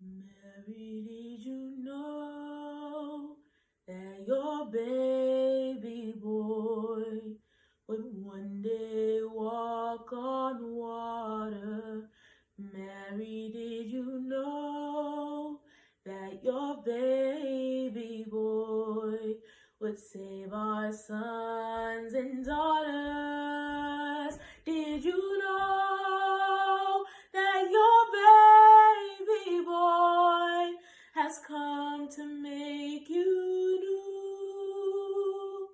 Mary, did you know that your baby boy would one day walk on water? Mary, did you know that your baby boy would save our sons and daughters? Did you know that your baby boy has come to make you new?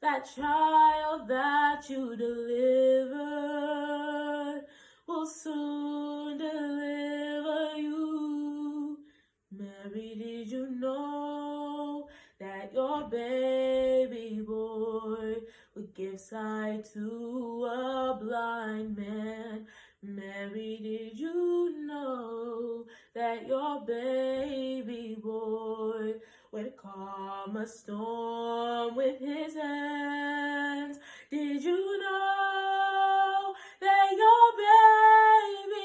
That child that you delivered will soon deliver you. Mary, did you know that your baby boy would give sight to a blind man? Mary, did you know that your baby boy would calm a storm with his hands? Did you know that your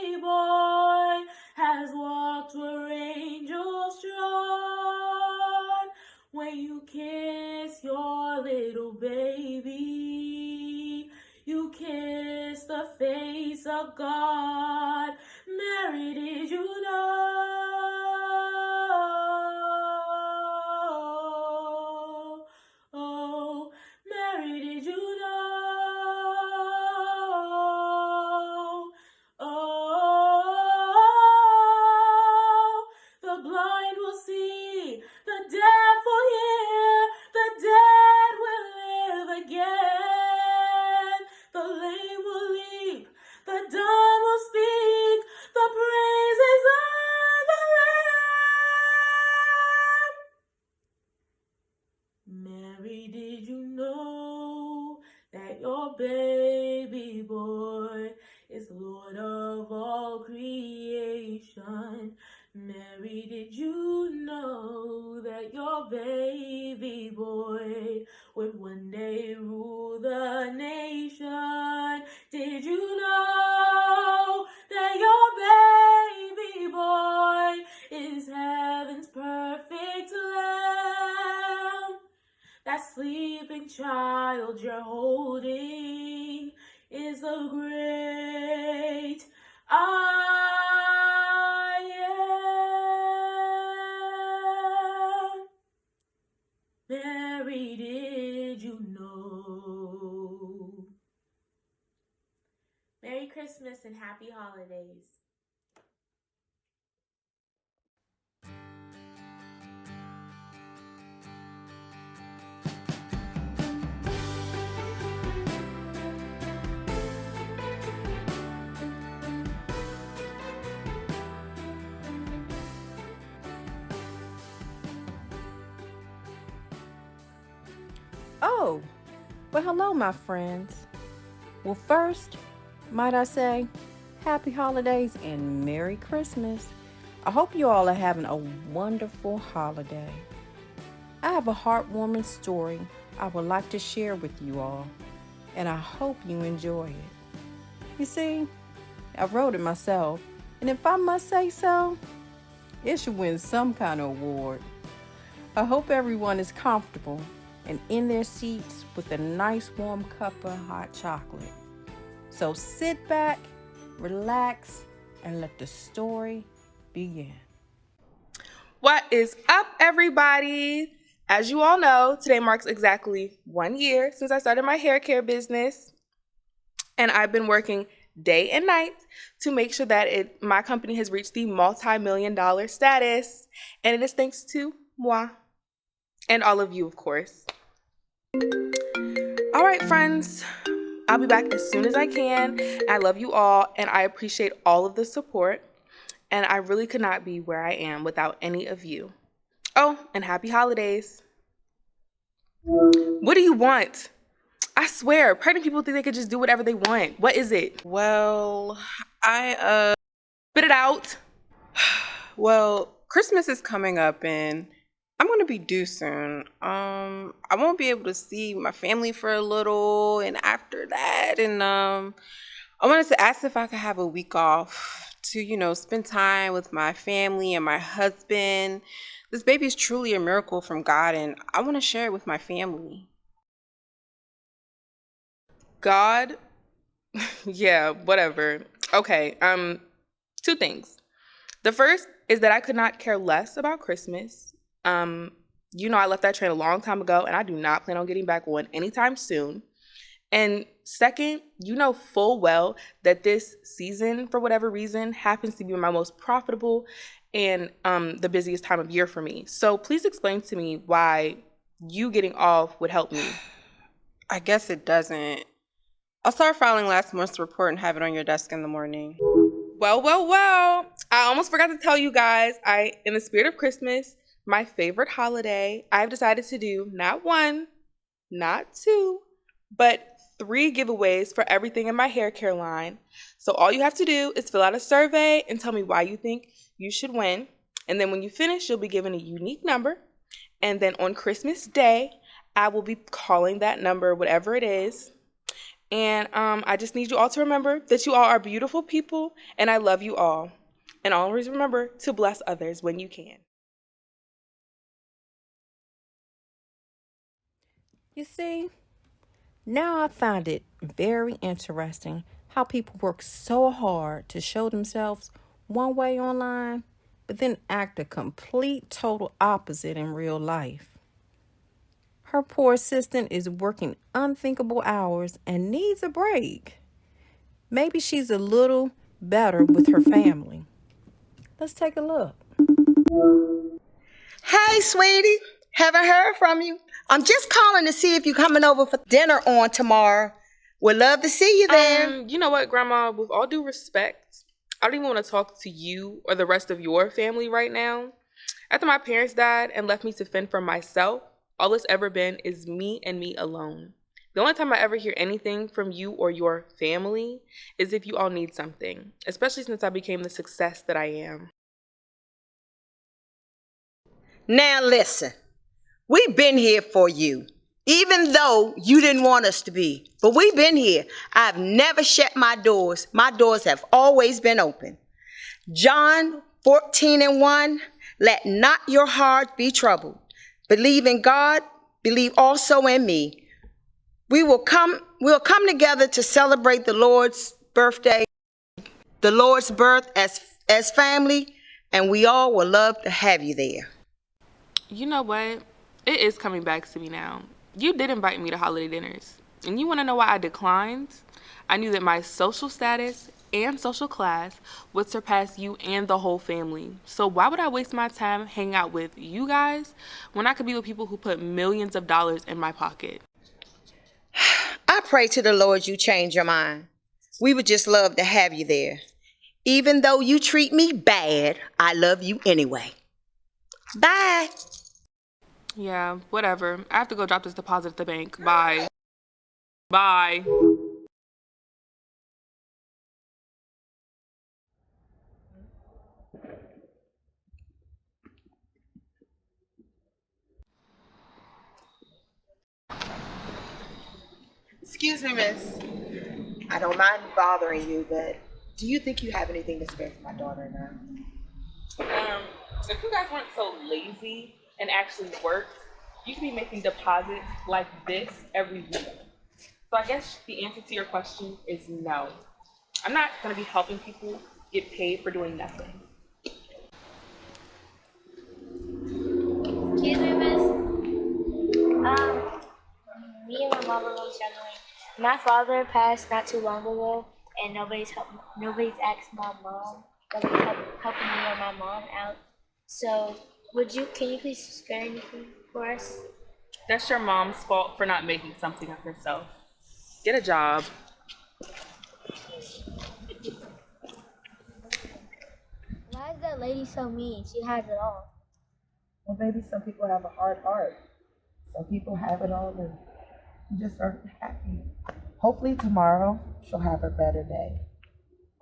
baby boy has walked where angels trod? When you kiss your little baby, you kiss the face of God. Mary, did you know? Oh, Mary, did you know? Oh, the blind will see, the deaf will hear, the dead will live again. The lame will leap, the dumb will speak, the praises of the Lamb. Mary, did you know that your baby boy is Lord of all creation? Mary, did you know that your baby boy would one day rule the nation? Did you know that your baby boy is heaven's perfect lamb? That sleeping child you're holding is the great I am. Mary, did you know? Merry Christmas and happy holidays. Oh, well, hello, my friends. Well, first, might I say, happy holidays and Merry Christmas. I hope you all are having a wonderful holiday. I have a heartwarming story I would like to share with you all, and I hope you enjoy it. You see, I wrote it myself, and if I must say so, it should win some kind of award. I hope everyone is comfortable and in their seats with a nice warm cup of hot chocolate. So sit back, relax, and let the story begin. What is up, everybody? As you all know, today marks exactly 1 year since I started my hair care business, and I've been working day and night to make sure that my company has reached the multi-million-dollar status, and it is thanks to moi and all of you, of course. All right, friends, I'll be back as soon as I can. I love you all, and I appreciate all of the support, and I really could not be where I am without any of you. Oh, and happy holidays. What do you want? I swear, pregnant people think they could just do whatever they want. What is it? Well, Spit it out. well, Christmas is coming up and I'm gonna be due soon. I won't be able to see my family for a little, and after that, I wanted to ask if I could have a week off to, spend time with my family and my husband. This baby is truly a miracle from God, and I want to share it with my family. God, yeah, whatever. Okay, two things. The first is that I could not care less about Christmas. I left that train a long time ago, and I do not plan on getting back on anytime soon. And second, you know full well that this season, for whatever reason, happens to be my most profitable and the busiest time of year for me. So please explain to me why you getting off would help me. I guess it doesn't. I'll start filing last month's report and have it on your desk in the morning. Well. I almost forgot to tell you guys, in the spirit of Christmas, my favorite holiday, I've decided to do not one, not two, but 3 giveaways for everything in my hair care line. So all you have to do is fill out a survey and tell me why you think you should win. And then when you finish, you'll be given a unique number. And then on Christmas Day, I will be calling that number, whatever it is. And I just need you all to remember that you all are beautiful people and I love you all. And always remember to bless others when you can. You see, now I find it very interesting how people work so hard to show themselves one way online, but then act a complete total opposite in real life. Her poor assistant is working unthinkable hours and needs a break. Maybe she's a little better with her family. Let's take a look. Hey, sweetie. Haven't heard from you. I'm just calling to see if you're coming over for dinner on tomorrow. Would love to see you there. You know what, Grandma? With all due respect, I don't even want to talk to you or the rest of your family right now. After my parents died and left me to fend for myself, all it's ever been is me and me alone. The only time I ever hear anything from you or your family is if you all need something, especially since I became the success that I am. Now listen, we've been here for you, even though you didn't want us to be. But we've been here. I've never shut my doors. My doors have always been open. John 14:1, let not your heart be troubled. Believe in God, believe also in me. We'll come together to celebrate the Lord's birthday, the Lord's birth as family, and we all would love to have you there. You know what? It is coming back to me now. You did invite me to holiday dinners. And you want to know why I declined? I knew that my social status and social class would surpass you and the whole family. So why would I waste my time hanging out with you guys when I could be with people who put millions of dollars in my pocket? I pray to the Lord you change your mind. We would just love to have you there. Even though you treat me bad, I love you anyway. Bye. Yeah, whatever. I have to go drop this deposit at the bank. Bye. Bye. Excuse me, miss. I don't mind bothering you, but do you think you have anything to spare for my daughter now? If you guys weren't so lazy and actually worked, you could be making deposits like this every week. So I guess the answer to your question is no. I'm not going to be helping people get paid for doing nothing. Excuse me, miss. Me and my mom are really struggling. My father passed not too long ago, and nobody's asked my mom. Helping me or my mom out. So, can you please spare anything for us? That's your mom's fault for not making something of herself. Get a job. Why is that lady so mean? She has it all. Well, maybe some people have a hard heart. Some people have it all and just aren't happy. Hopefully tomorrow she'll have a better day.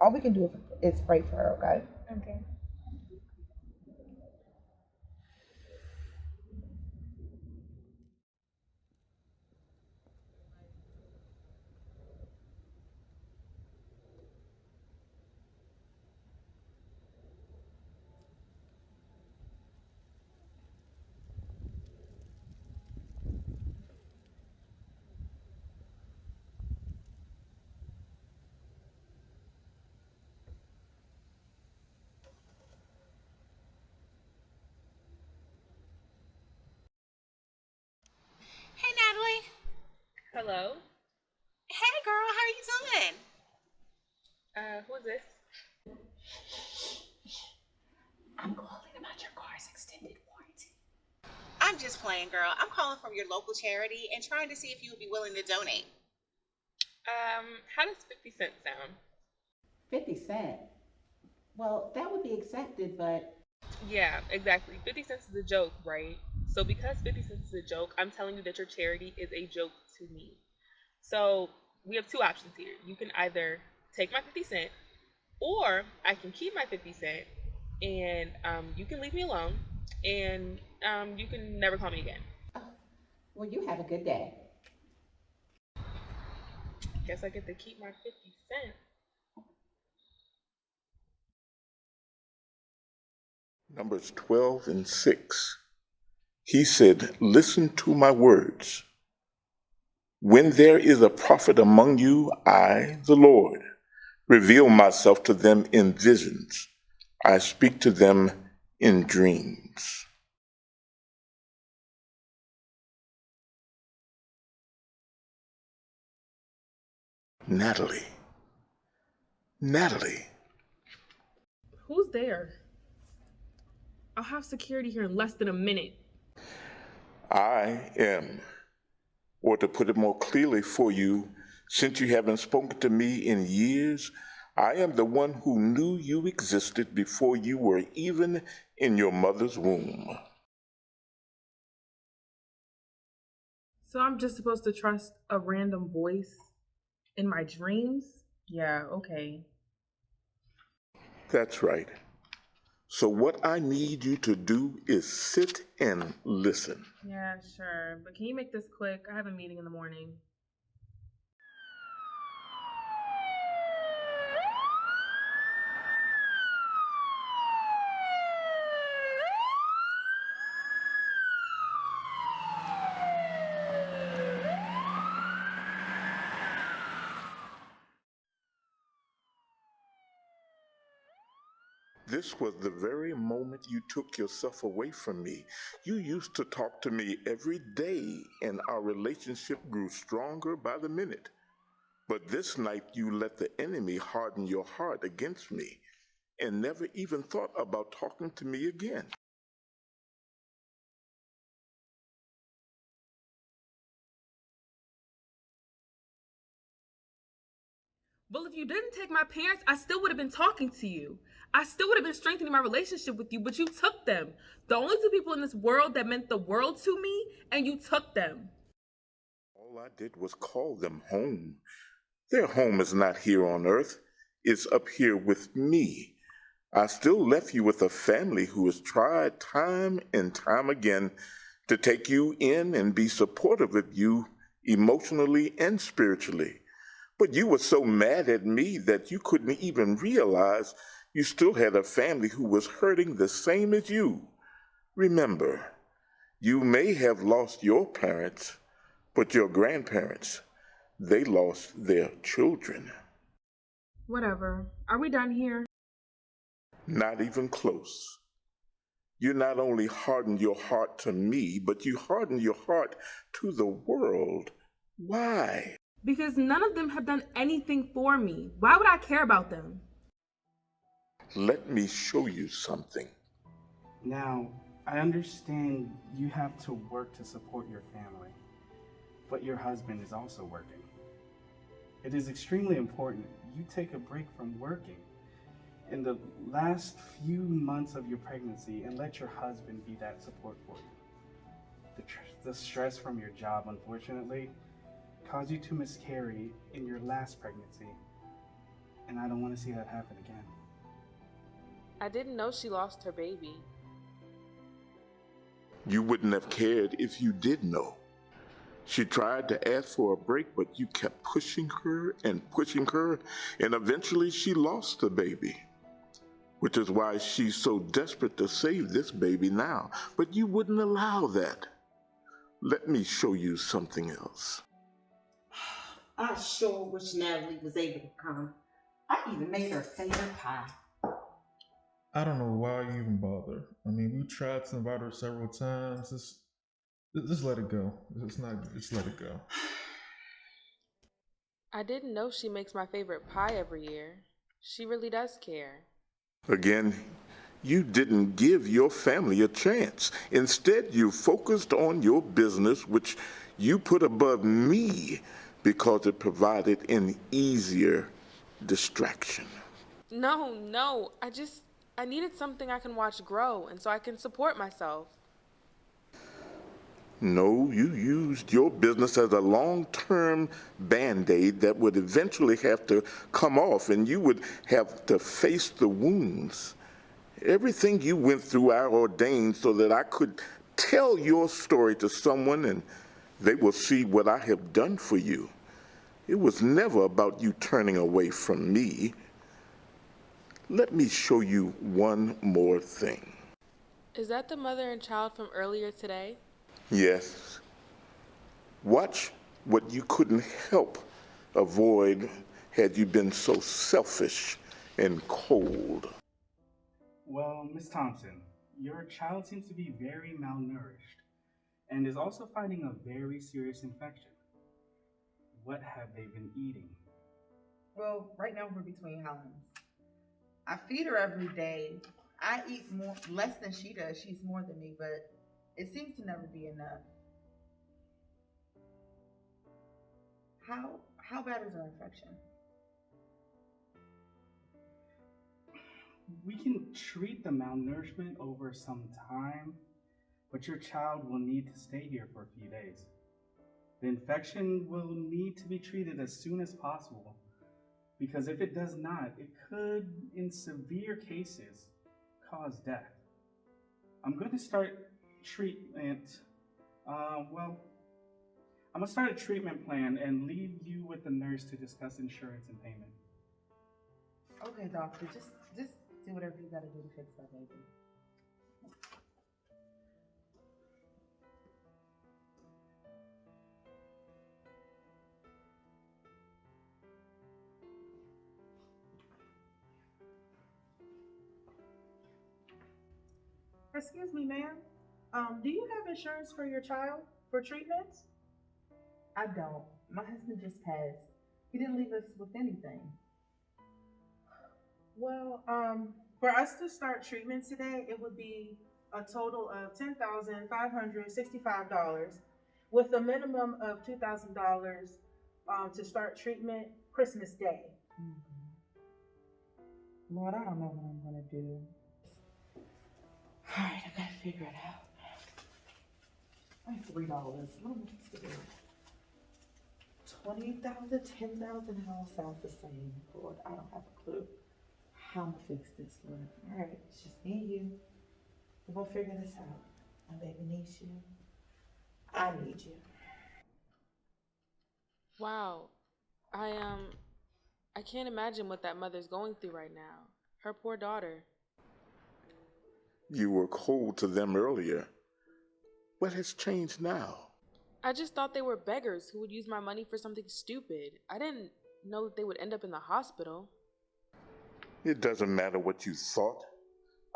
All we can do is pray for her, okay? Okay. Hello. Hey girl, how are you doing? Who is this? I'm calling about your car's extended warranty. I'm just playing, girl. I'm calling from your local charity and trying to see if you would be willing to donate. How does 50 cents sound? 50 cent. Well, that would be accepted, but Yeah, exactly. 50 cents is a joke, right? So because 50 cents is a joke, I'm telling you that your charity is a joke to me. So we have two options here. You can either take my 50 cent, or I can keep my 50 cent and you can leave me alone, and you can never call me again. well, you have a good day. Guess I get to keep my 50 cent. Numbers 12 and 6. He said, listen to my words. When there is a prophet among you, I, the Lord, reveal myself to them in visions. I speak to them in dreams. Natalie. Who's there? I'll have security here in less than a minute. I am, or to put it more clearly for you, since you haven't spoken to me in years, I am the one who knew you existed before you were even in your mother's womb. So I'm just supposed to trust a random voice in my dreams? Yeah, okay. That's right. So what I need you to do is sit and listen. Yeah, sure. But can you make this quick? I have a meeting in the morning. This was the very moment you took yourself away from me. You used to talk to me every day, and our relationship grew stronger by the minute. But this night you let the enemy harden your heart against me and never even thought about talking to me again. Well, if you didn't take my parents, I still would have been talking to you. I still would have been strengthening my relationship with you, but you took them. The only two people in this world that meant the world to me, and you took them. All I did was call them home. Their home is not here on earth. It's up here with me. I still left you with a family who has tried time and time again to take you in and be supportive of you emotionally and spiritually. But you were so mad at me that you couldn't even realize you still had a family who was hurting the same as you. Remember, you may have lost your parents, but your grandparents, they lost their children. Whatever. Are we done here? Not even close. You not only hardened your heart to me, but you hardened your heart to the world. Why? Because none of them have done anything for me. Why would I care about them? Let me show you something. Now, I understand you have to work to support your family, but your husband is also working. It is extremely important you take a break from working in the last few months of your pregnancy and let your husband be that support for you. The stress from your job, unfortunately, caused you to miscarry in your last pregnancy, and I don't want to see that happen again. I didn't know she lost her baby. You wouldn't have cared if you did know. She tried to ask for a break, but you kept pushing her, and eventually she lost the baby. Which is why she's so desperate to save this baby now. But you wouldn't allow that. Let me show you something else. I sure wish Natalie was able to come. I even made her favorite pie. I don't know why you even bother. I mean, we tried to invite her several times. Just let it go. Just let it go. I didn't know she makes my favorite pie every year. She really does care. Again, you didn't give your family a chance. Instead, you focused on your business, which you put above me because it provided an easier distraction. No. I needed something I can watch grow and so I can support myself. No, you used your business as a long-term band-aid that would eventually have to come off, and you would have to face the wounds. Everything you went through, I ordained so that I could tell your story to someone and they will see what I have done for you. It was never about you turning away from me. Let me show you one more thing. Is that the mother and child from earlier today? Yes. Watch what you couldn't help avoid had you been so selfish and cold. Well, Miss Thompson, your child seems to be very malnourished and is also fighting a very serious infection. What have they been eating? Well, right now we're between Helens. I feed her every day. I eat less than she does. She's more than me, but it seems to never be enough. How bad is her infection? We can treat the malnourishment over some time, but your child will need to stay here for a few days. The infection will need to be treated as soon as possible, because if it does not, it could, in severe cases, cause death. I'm going to start treatment. I'm going to start a treatment plan and leave you with the nurse to discuss insurance and payment. Okay, doctor, just do whatever you gotta do to fix that baby. Excuse me, ma'am. Do you have insurance for your child for treatments? I don't. My husband just passed. He didn't leave us with anything. Well, for us to start treatment today, it would be a total of $10,565 with a minimum of $2,000 to start treatment Christmas Day. Lord, I don't know what I'm gonna do. All right, I gotta figure it out. I have $3. What am I supposed to do? 20,000, 10,000, it all sounds the same. Lord, I don't have a clue how I'm gonna fix this, Lord. All right, it's just me and you. We're gonna figure this out. My baby needs you. I need you. Wow. I can't imagine what that mother's going through right now. Her poor daughter. You were cold to them earlier. What has changed now? I just thought they were beggars who would use my money for something stupid. I didn't know that they would end up in the hospital. It doesn't matter what you thought.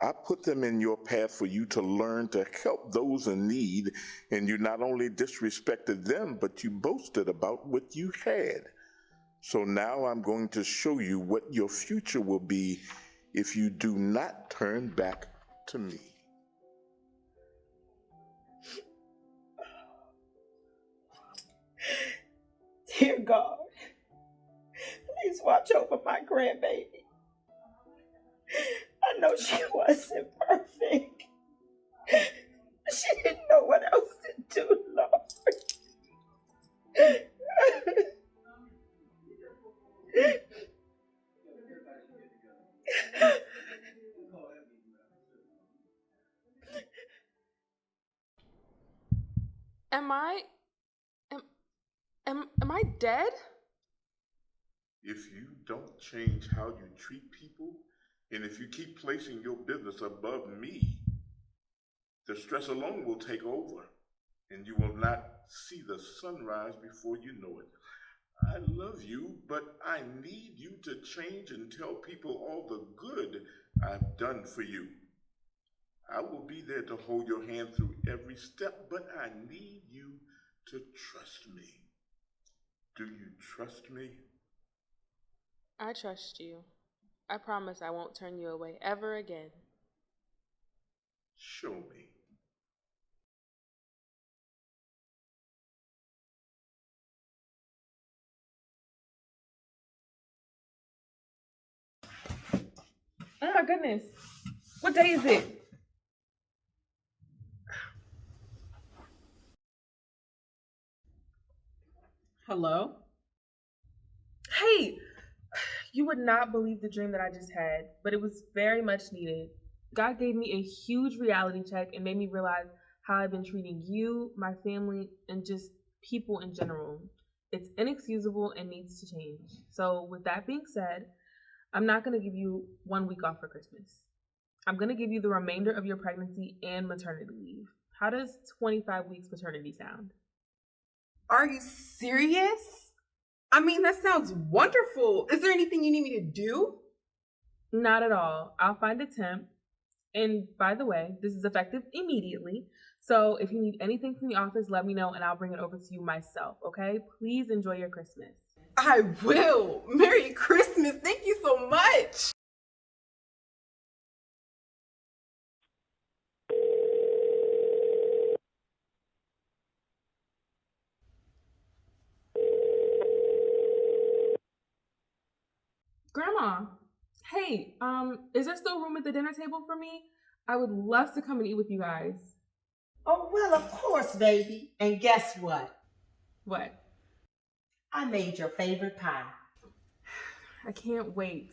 I put them in your path for you to learn to help those in need, and you not only disrespected them, but you boasted about what you had. So now I'm going to show you what your future will be if you do not turn back to me. Dear God, please watch over my grandbaby. I know she wasn't perfect. She didn't know what else to do, Lord. Am I dead? If you don't change how you treat people, and if you keep placing your business above me, the stress alone will take over, and you will not see the sunrise before you know it. I love you, but I need you to change and tell people all the good I've done for you. I will be there to hold your hand through every step, but I need you to trust me. Do you trust me? I trust you. I promise I won't turn you away ever again. Show me. Oh my goodness. What day is it? Hello? Hey, you would not believe the dream that I just had, but it was very much needed. God gave me a huge reality check and made me realize how I've been treating you, my family, and just people in general. It's inexcusable and needs to change. So, with that being said, I'm not going to give you 1 week off for Christmas. I'm going to give you the remainder of your pregnancy and maternity leave. How does 25 weeks paternity sound? Are you serious? I mean, that sounds wonderful. Is there anything you need me to do? Not at all. I'll find a temp. And by the way, this is effective immediately. So if you need anything from the office, let me know and I'll bring it over to you myself, okay? Please enjoy your Christmas. I will. Merry Christmas. Thank you so much. Grandma, hey, is there still room at the dinner table for me? I would love to come and eat with you guys. Oh, well, of course, baby. And guess what? What? I made your favorite pie. I can't wait.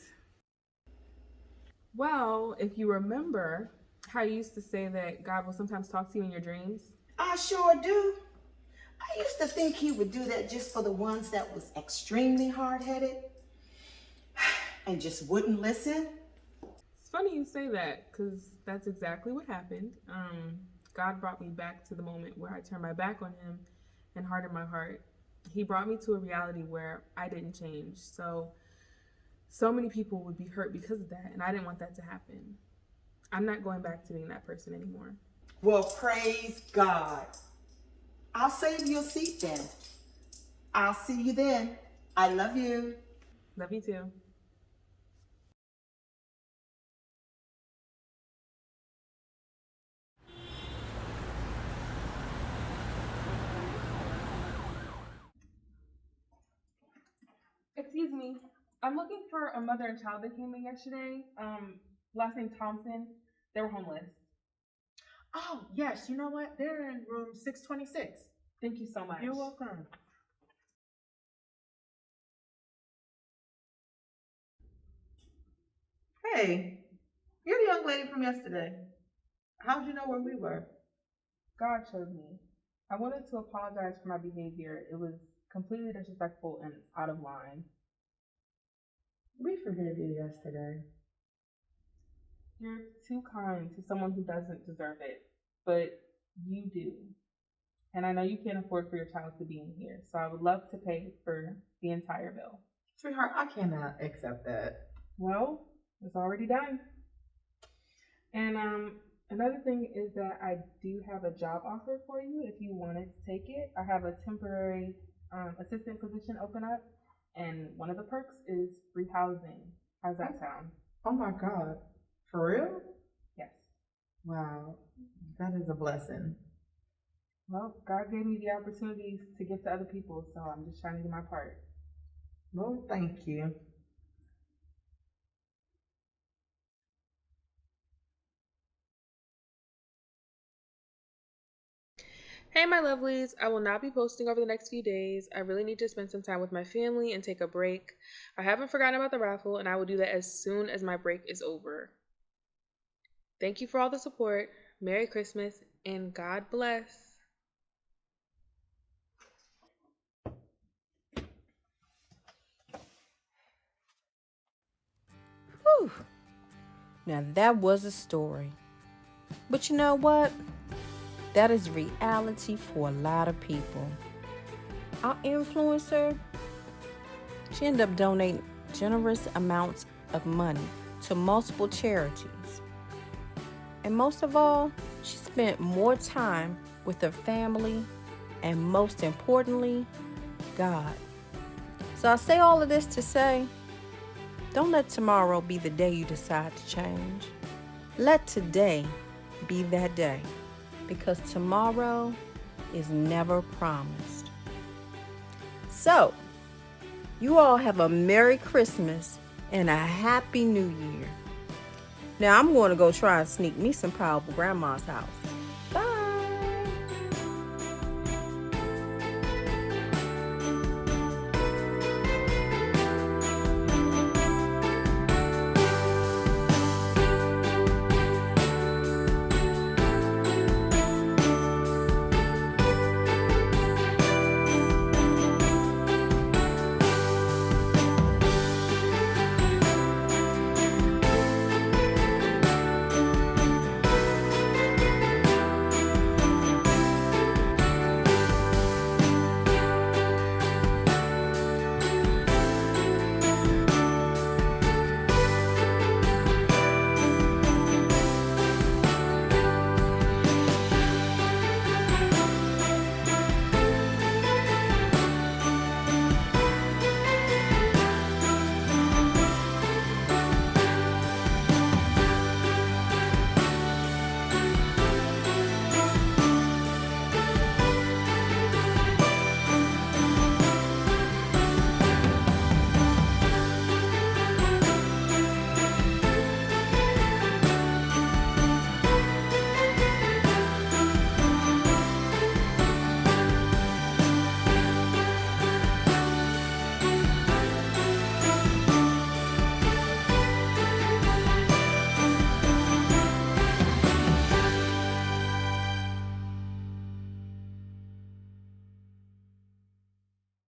Well, if you remember how you used to say that God will sometimes talk to you in your dreams. I sure do. I used to think he would do that just for the ones that was extremely hard-headed and just wouldn't listen. It's funny you say that because that's exactly what happened. God brought me back to the moment where I turned my back on him and hardened my heart. He brought me to a reality where I didn't change. So many people would be hurt because of that, and I didn't want that to happen. I'm not going back to being that person anymore. Well, praise God. I'll save you a seat then. I'll see you then. I love you. Love you too. Excuse me. I'm looking for a mother and child that came in yesterday. Last name Thompson. They were homeless. Oh, yes. You know what? They're in room 626. Thank you so much. You're welcome. Hey, you're the young lady from yesterday. How'd you know where we were? God showed me. I wanted to apologize for my behavior. It was completely disrespectful and out of line. We forgave you yesterday. You're too kind to someone who doesn't deserve it, but you do. And I know you can't afford for your child to be in here, so I would love to pay for the entire bill. Sweetheart, I cannot accept that. Well, it's already done. And another thing is that I do have a job offer for you if you wanted to take it. I have a temporary assistant position open up, and one of the perks is free housing. How's that sound? Oh my God. For real? Yes. Wow. That is a blessing. Well, God gave me the opportunities to get to other people, so I'm just trying to do my part. Well, thank you. Hey, my lovelies. I will not be posting over the next few days. I really need to spend some time with my family and take a break. I haven't forgotten about the raffle, and I will do that as soon as my break is over. Thank you for all the support. Merry Christmas, and God bless. Whew. Now that was a story. But you know what? That is reality for a lot of people. Our influencer, she ended up donating generous amounts of money to multiple charities. And most of all, she spent more time with her family and most importantly, God. So I say all of this to say, Don't let tomorrow be the day you decide to change. Let today be that day, because tomorrow is never promised. So, you all have a Merry Christmas and a Happy New Year. Now I'm going to go try and sneak me some powerful grandma's house.